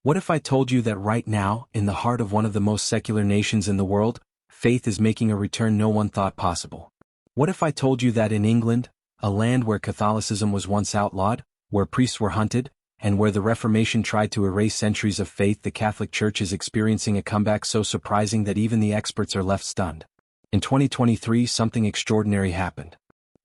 What if I told you that right now, in the heart of one of the most secular nations in the world, faith is making a return no one thought possible? What if I told you that in England, a land where Catholicism was once outlawed, where priests were hunted, and where the Reformation tried to erase centuries of faith, the Catholic Church is experiencing a comeback so surprising that even the experts are left stunned? In 2023, something extraordinary happened.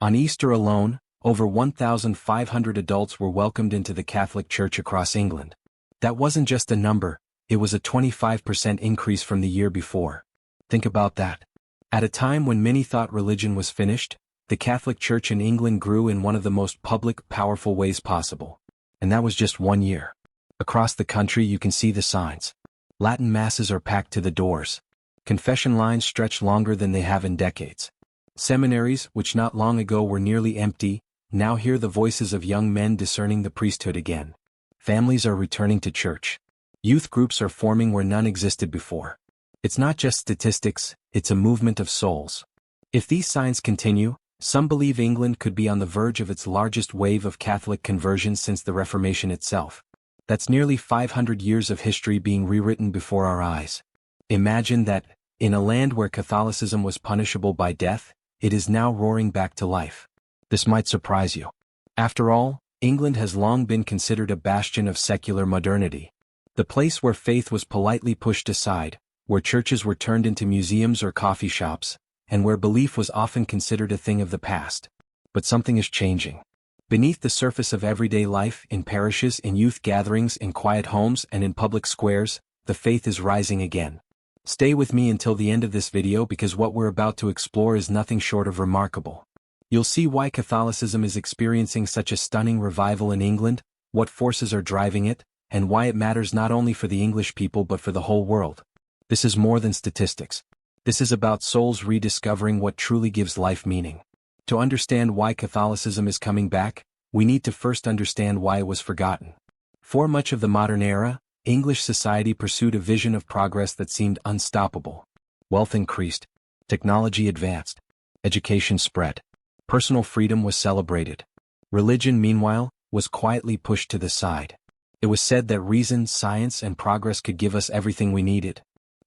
On Easter alone, over 1,500 adults were welcomed into the Catholic Church across England. That wasn't just a number, it was a 25% increase from the year before. Think about that. At a time when many thought religion was finished, the Catholic Church in England grew in one of the most public, powerful ways possible. And that was just 1 year. Across the country you can see the signs. Latin masses are packed to the doors. Confession lines stretch longer than they have in decades. Seminaries, which not long ago were nearly empty, now hear the voices of young men discerning the priesthood again. Families are returning to church. Youth groups are forming where none existed before. It's not just statistics, it's a movement of souls. If these signs continue, some believe England could be on the verge of its largest wave of Catholic conversions since the Reformation itself. That's nearly 500 years of history being rewritten before our eyes. Imagine that, in a land where Catholicism was punishable by death, it is now roaring back to life. This might surprise you. After all, England has long been considered a bastion of secular modernity. The place where faith was politely pushed aside, where churches were turned into museums or coffee shops, and where belief was often considered a thing of the past. But something is changing. Beneath the surface of everyday life, in parishes, in youth gatherings, in quiet homes, and in public squares, the faith is rising again. Stay with me until the end of this video because what we're about to explore is nothing short of remarkable. You'll see why Catholicism is experiencing such a stunning revival in England, what forces are driving it, and why it matters not only for the English people but for the whole world. This is more than statistics. This is about souls rediscovering what truly gives life meaning. To understand why Catholicism is coming back, we need to first understand why it was forgotten. For much of the modern era, English society pursued a vision of progress that seemed unstoppable. Wealth increased, technology advanced, education spread. Personal freedom was celebrated. Religion, meanwhile, was quietly pushed to the side. It was said that reason, science, and progress could give us everything we needed.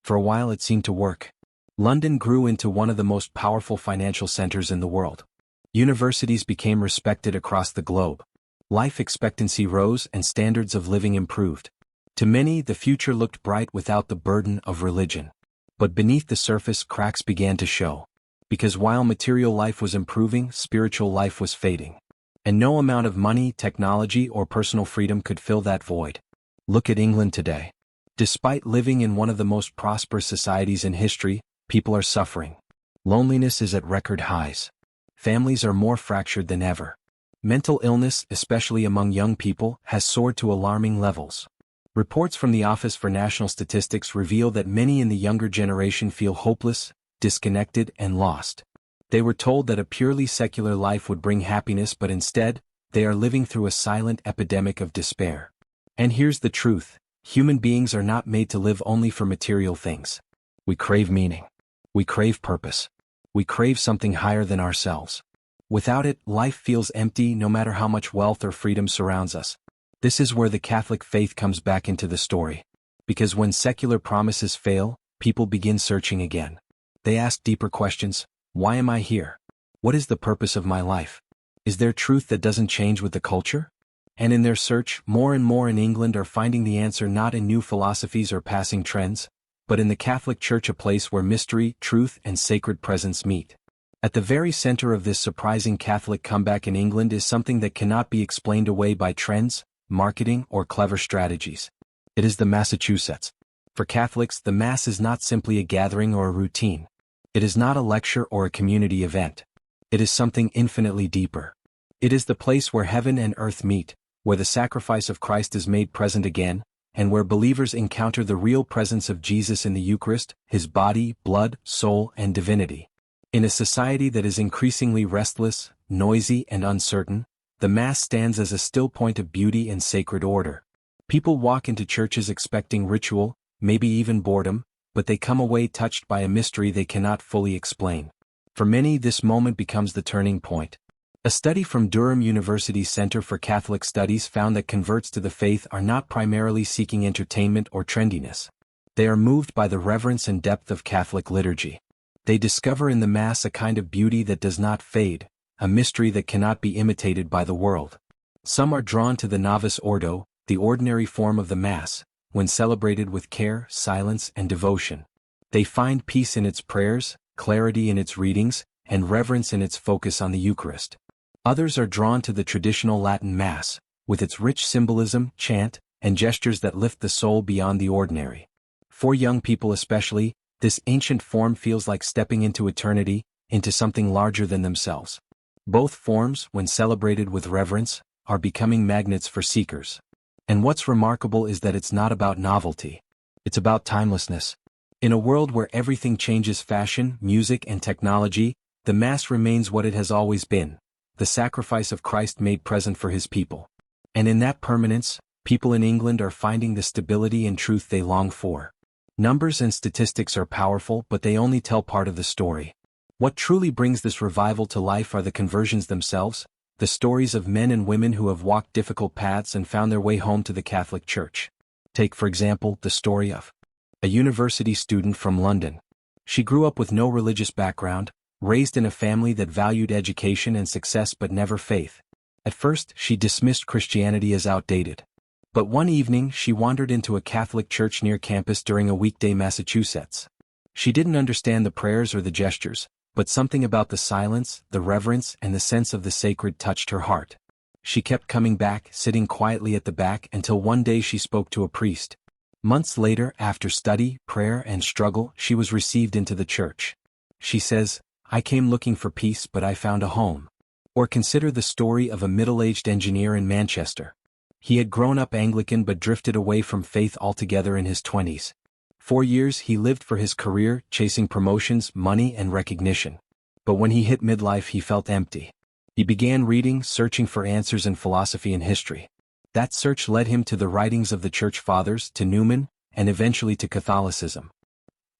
For a while it seemed to work. London grew into one of the most powerful financial centers in the world. Universities became respected across the globe. Life expectancy rose and standards of living improved. To many, the future looked bright without the burden of religion. But beneath the surface, cracks began to show. Because while material life was improving, spiritual life was fading. And no amount of money, technology, or personal freedom could fill that void. Look at England today. Despite living in one of the most prosperous societies in history, people are suffering. Loneliness is at record highs. Families are more fractured than ever. Mental illness, especially among young people, has soared to alarming levels. Reports from the Office for National Statistics reveal that many in the younger generation feel hopeless, disconnected, and lost. They were told that a purely secular life would bring happiness, but instead, they are living through a silent epidemic of despair. And here's the truth: human beings are not made to live only for material things. We crave meaning. We crave purpose. We crave something higher than ourselves. Without it, life feels empty no matter how much wealth or freedom surrounds us. This is where the Catholic faith comes back into the story. Because when secular promises fail, people begin searching again. They ask deeper questions. Why am I here? What is the purpose of my life? Is there truth that doesn't change with the culture? And in their search, more and more in England are finding the answer not in new philosophies or passing trends, but in the Catholic Church, a place where mystery, truth, and sacred presence meet. At the very center of this surprising Catholic comeback in England is something that cannot be explained away by trends, marketing, or clever strategies. It is the Massachusetts. For Catholics, the Mass is not simply a gathering or a routine. It is not a lecture or a community event. It is something infinitely deeper. It is the place where heaven and earth meet, where the sacrifice of Christ is made present again, and where believers encounter the real presence of Jesus in the Eucharist, his body, blood, soul, and divinity. In a society that is increasingly restless, noisy, and uncertain, the Mass stands as a still point of beauty and sacred order. People walk into churches expecting ritual, maybe even boredom, but they come away touched by a mystery they cannot fully explain. For many, this moment becomes the turning point. A study from Durham University's Center for Catholic Studies found that converts to the faith are not primarily seeking entertainment or trendiness. They are moved by the reverence and depth of Catholic liturgy. They discover in the Mass a kind of beauty that does not fade, a mystery that cannot be imitated by the world. Some are drawn to the Novus Ordo, the ordinary form of the Mass, when celebrated with care, silence, and devotion. They find peace in its prayers, clarity in its readings, and reverence in its focus on the Eucharist. Others are drawn to the traditional Latin Mass, with its rich symbolism, chant, and gestures that lift the soul beyond the ordinary. For young people especially, this ancient form feels like stepping into eternity, into something larger than themselves. Both forms, when celebrated with reverence, are becoming magnets for seekers. And what's remarkable is that it's not about novelty. It's about timelessness. In a world where everything changes fashion, music, and technology, the Mass remains what it has always been, the sacrifice of Christ made present for his people. And in that permanence, people in England are finding the stability and truth they long for. Numbers and statistics are powerful, but they only tell part of the story. What truly brings this revival to life are the conversions themselves, the stories of men and women who have walked difficult paths and found their way home to the Catholic Church. Take, for example, the story of a university student from London. She grew up with no religious background, raised in a family that valued education and success but never faith. At first, she dismissed Christianity as outdated. But one evening she wandered into a Catholic church near campus during a weekday in Massachusetts. She didn't understand the prayers or the gestures, but something about the silence, the reverence, and the sense of the sacred touched her heart. She kept coming back, sitting quietly at the back until one day she spoke to a priest. Months later, after study, prayer, and struggle, she was received into the church. She says, "I came looking for peace but I found a home." Or consider the story of a middle-aged engineer in Manchester. He had grown up Anglican but drifted away from faith altogether in his 20s. For years he lived for his career, chasing promotions, money, and recognition. But when he hit midlife he felt empty. He began reading, searching for answers in philosophy and history. That search led him to the writings of the Church Fathers, to Newman, and eventually to Catholicism.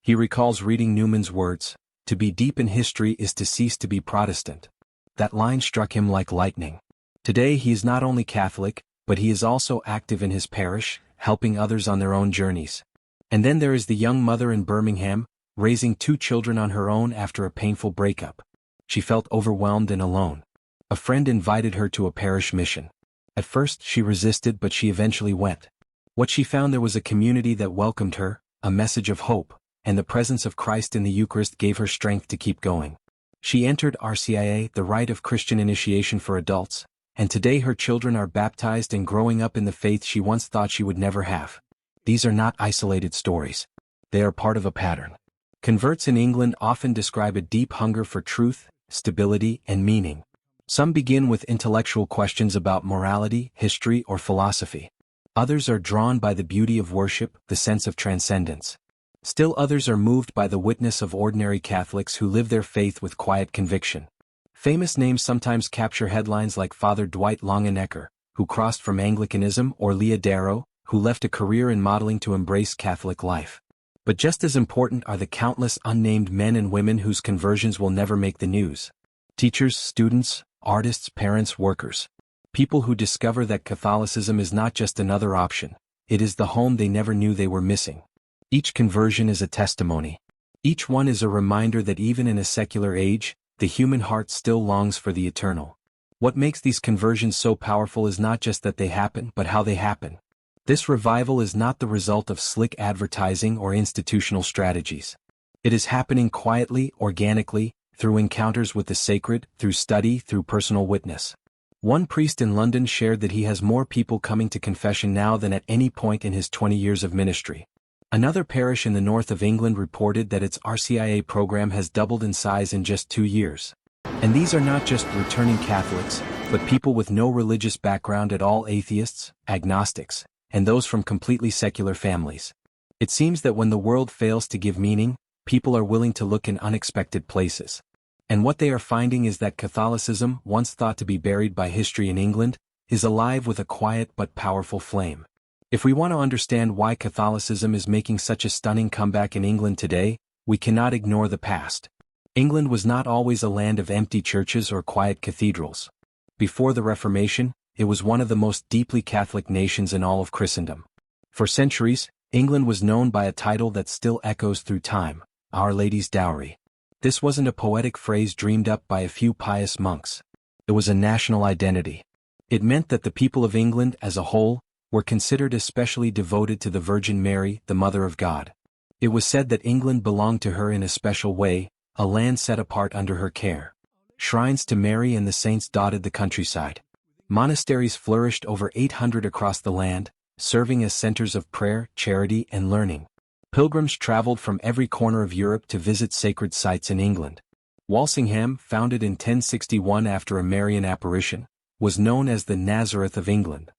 He recalls reading Newman's words, "To be deep in history is to cease to be Protestant." That line struck him like lightning. Today he is not only Catholic, but he is also active in his parish, helping others on their own journeys. And then there is the young mother in Birmingham, raising 2 children on her own after a painful breakup. She felt overwhelmed and alone. A friend invited her to a parish mission. At first she resisted, but she eventually went. What she found there was a community that welcomed her, a message of hope, and the presence of Christ in the Eucharist gave her strength to keep going. She entered RCIA, the rite of Christian initiation for adults, and today her children are baptized and growing up in the faith she once thought she would never have. These are not isolated stories. They are part of a pattern. Converts in England often describe a deep hunger for truth, stability, and meaning. Some begin with intellectual questions about morality, history, or philosophy. Others are drawn by the beauty of worship, the sense of transcendence. Still others are moved by the witness of ordinary Catholics who live their faith with quiet conviction. Famous names sometimes capture headlines like Father Dwight Longenecker, who crossed from Anglicanism, or Leah Darrow, who left a career in modeling to embrace Catholic life. But just as important are the countless unnamed men and women whose conversions will never make the news. Teachers, students, artists, parents, workers. People who discover that Catholicism is not just another option, it is the home they never knew they were missing. Each conversion is a testimony. Each one is a reminder that even in a secular age, the human heart still longs for the eternal. What makes these conversions so powerful is not just that they happen, but how they happen. This revival is not the result of slick advertising or institutional strategies. It is happening quietly, organically, through encounters with the sacred, through study, through personal witness. One priest in London shared that he has more people coming to confession now than at any point in his 20 years of ministry. Another parish in the north of England reported that its RCIA program has doubled in size in just 2 years. And these are not just returning Catholics, but people with no religious background at all, atheists, agnostics, and those from completely secular families. It seems that when the world fails to give meaning, people are willing to look in unexpected places. And what they are finding is that Catholicism, once thought to be buried by history in England, is alive with a quiet but powerful flame. If we want to understand why Catholicism is making such a stunning comeback in England today, we cannot ignore the past. England was not always a land of empty churches or quiet cathedrals. Before the Reformation, it was one of the most deeply Catholic nations in all of Christendom. For centuries, England was known by a title that still echoes through time: Our Lady's Dowry. This wasn't a poetic phrase dreamed up by a few pious monks. It was a national identity. It meant that the people of England as a whole were considered especially devoted to the Virgin Mary, the Mother of God. It was said that England belonged to her in a special way, a land set apart under her care. Shrines to Mary and the saints dotted the countryside. Monasteries flourished over 800 across the land, serving as centers of prayer, charity, and learning. Pilgrims traveled from every corner of Europe to visit sacred sites in England. Walsingham, founded in 1061 after a Marian apparition, was known as the Nazareth of England.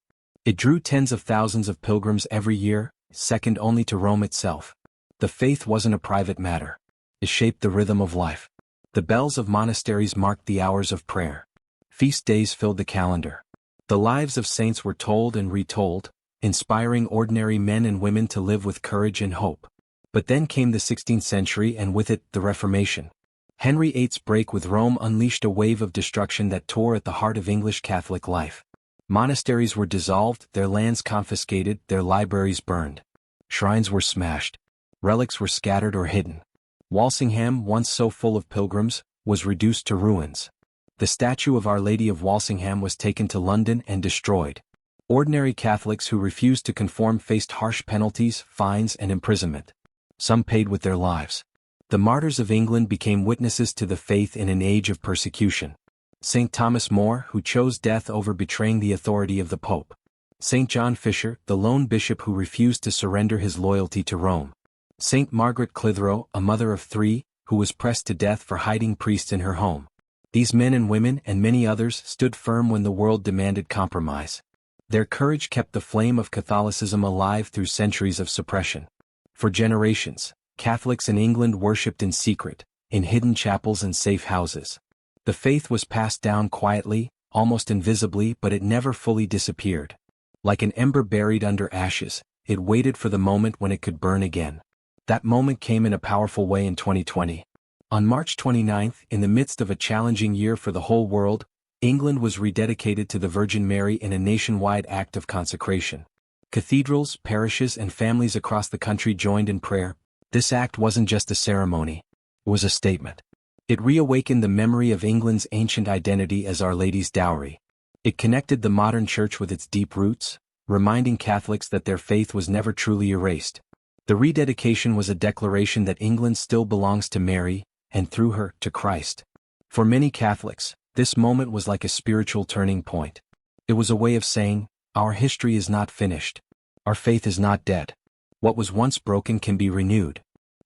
It drew tens of thousands of pilgrims every year, second only to Rome itself. The faith wasn't a private matter. It shaped the rhythm of life. The bells of monasteries marked the hours of prayer. Feast days filled the calendar. The lives of saints were told and retold, inspiring ordinary men and women to live with courage and hope. But then came the 16th century and with it, the Reformation. Henry VIII's break with Rome unleashed a wave of destruction that tore at the heart of English Catholic life. Monasteries were dissolved, their lands confiscated, their libraries burned. Shrines were smashed. Relics were scattered or hidden. Walsingham, once so full of pilgrims, was reduced to ruins. The statue of Our Lady of Walsingham was taken to London and destroyed. Ordinary Catholics who refused to conform faced harsh penalties, fines, and imprisonment. Some paid with their lives. The martyrs of England became witnesses to the faith in an age of persecution. St. Thomas More, who chose death over betraying the authority of the Pope. St. John Fisher, the lone bishop who refused to surrender his loyalty to Rome. St. Margaret Clitheroe, a mother of 3, who was pressed to death for hiding priests in her home. These men and women and many others stood firm when the world demanded compromise. Their courage kept the flame of Catholicism alive through centuries of suppression. For generations, Catholics in England worshipped in secret, in hidden chapels and safe houses. The faith was passed down quietly, almost invisibly, but it never fully disappeared. Like an ember buried under ashes, it waited for the moment when it could burn again. That moment came in a powerful way in 2020. On March 29, in the midst of a challenging year for the whole world, England was rededicated to the Virgin Mary in a nationwide act of consecration. Cathedrals, parishes, and families across the country joined in prayer. This act wasn't just a ceremony. It was a statement. It reawakened the memory of England's ancient identity as Our Lady's Dowry. It connected the modern church with its deep roots, reminding Catholics that their faith was never truly erased. The rededication was a declaration that England still belongs to Mary, and through her, to Christ. For many Catholics, this moment was like a spiritual turning point. It was a way of saying, our history is not finished. Our faith is not dead. What was once broken can be renewed.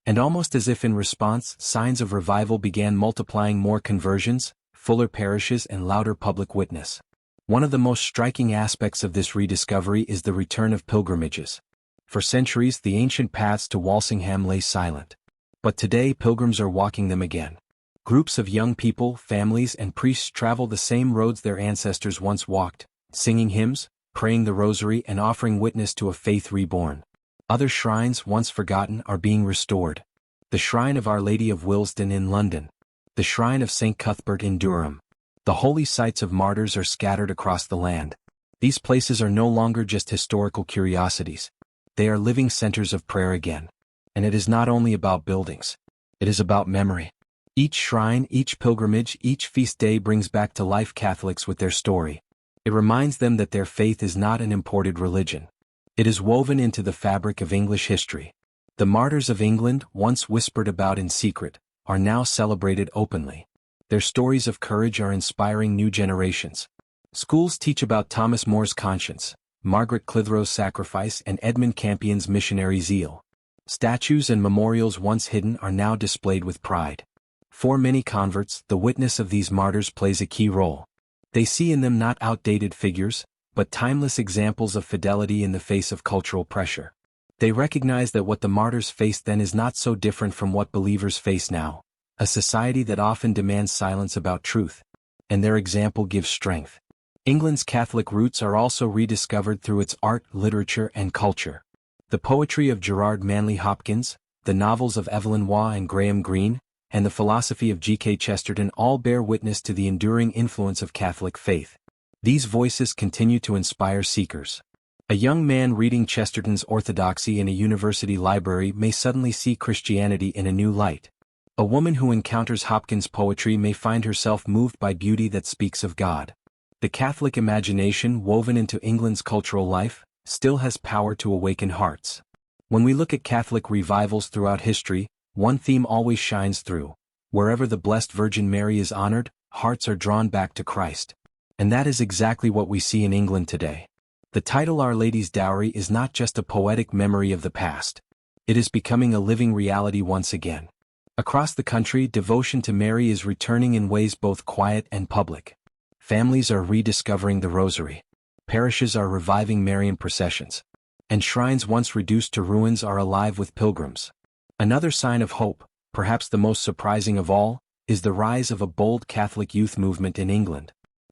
And almost as if in response, signs of revival began multiplying: more conversions, fuller parishes, and louder public witness. One of the most striking aspects of this rediscovery is the return of pilgrimages. For centuries, the ancient paths to Walsingham lay silent. But today, pilgrims are walking them again. Groups of young people, families, and priests travel the same roads their ancestors once walked, singing hymns, praying the rosary, and offering witness to a faith reborn. Other shrines, once forgotten, are being restored. The Shrine of Our Lady of Willesden in London. The Shrine of St. Cuthbert in Durham. The holy sites of martyrs are scattered across the land. These places are no longer just historical curiosities. They are living centers of prayer again. And it is not only about buildings. It is about memory. Each shrine, each pilgrimage, each feast day brings back to life Catholics with their story. It reminds them that their faith is not an imported religion. It is woven into the fabric of English history. The martyrs of England, once whispered about in secret, are now celebrated openly. Their stories of courage are inspiring new generations. Schools teach about Thomas More's conscience, Margaret Clitheroe's sacrifice, and Edmund Campion's missionary zeal. Statues and memorials once hidden are now displayed with pride. For many converts, the witness of these martyrs plays a key role. They see in them not outdated figures, but timeless examples of fidelity in the face of cultural pressure. They recognize that what the martyrs faced then is not so different from what believers face now, a society that often demands silence about truth. And their example gives strength. England's Catholic roots are also rediscovered through its art, literature, and culture. The poetry of Gerard Manley Hopkins, the novels of Evelyn Waugh and Graham Greene, and the philosophy of G.K. Chesterton all bear witness to the enduring influence of Catholic faith. These voices continue to inspire seekers. A young man reading Chesterton's Orthodoxy in a university library may suddenly see Christianity in a new light. A woman who encounters Hopkins' poetry may find herself moved by beauty that speaks of God. The Catholic imagination woven into England's cultural life still has power to awaken hearts. When we look at Catholic revivals throughout history, one theme always shines through. Wherever the Blessed Virgin Mary is honored, hearts are drawn back to Christ. And that is exactly what we see in England today. The title Our Lady's Dowry is not just a poetic memory of the past. It is becoming a living reality once again. Across the country, devotion to Mary is returning in ways both quiet and public. Families are rediscovering the Rosary. Parishes are reviving Marian processions. And shrines once reduced to ruins are alive with pilgrims. Another sign of hope, perhaps the most surprising of all, is the rise of a bold Catholic youth movement in England.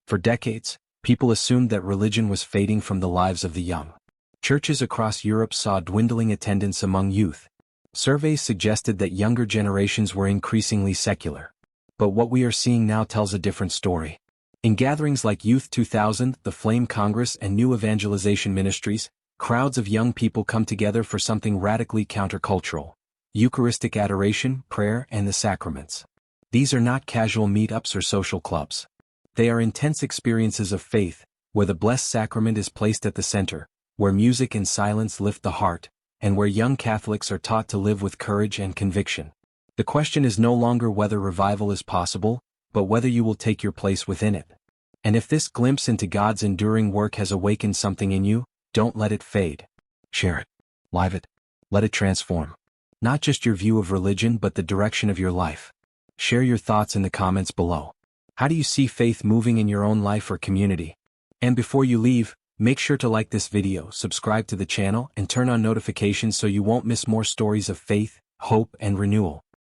For decades, people assumed that religion was fading from the lives of the young. Churches across Europe saw dwindling attendance among youth. Surveys suggested that younger generations were increasingly secular. But what we are seeing now tells a different story. In gatherings like Youth 2000, the Flame Congress and New Evangelization Ministries, crowds of young people come together for something radically countercultural: Eucharistic adoration, prayer, and the sacraments. These are not casual meetups or social clubs. They are intense experiences of faith, where the Blessed Sacrament is placed at the center, where music and silence lift the heart, and where young Catholics are taught to live with courage and conviction. The question is no longer whether revival is possible, but whether you will take your place within it. And if this glimpse into God's enduring work has awakened something in you, don't let it fade. Share it. Live it. Let it transform not just your view of religion but the direction of your life. Share your thoughts in the comments below. How do you see faith moving in your own life or community? And before you leave, make sure to like this video, subscribe to the channel, and turn on notifications so you won't miss more stories of faith, hope, and renewal.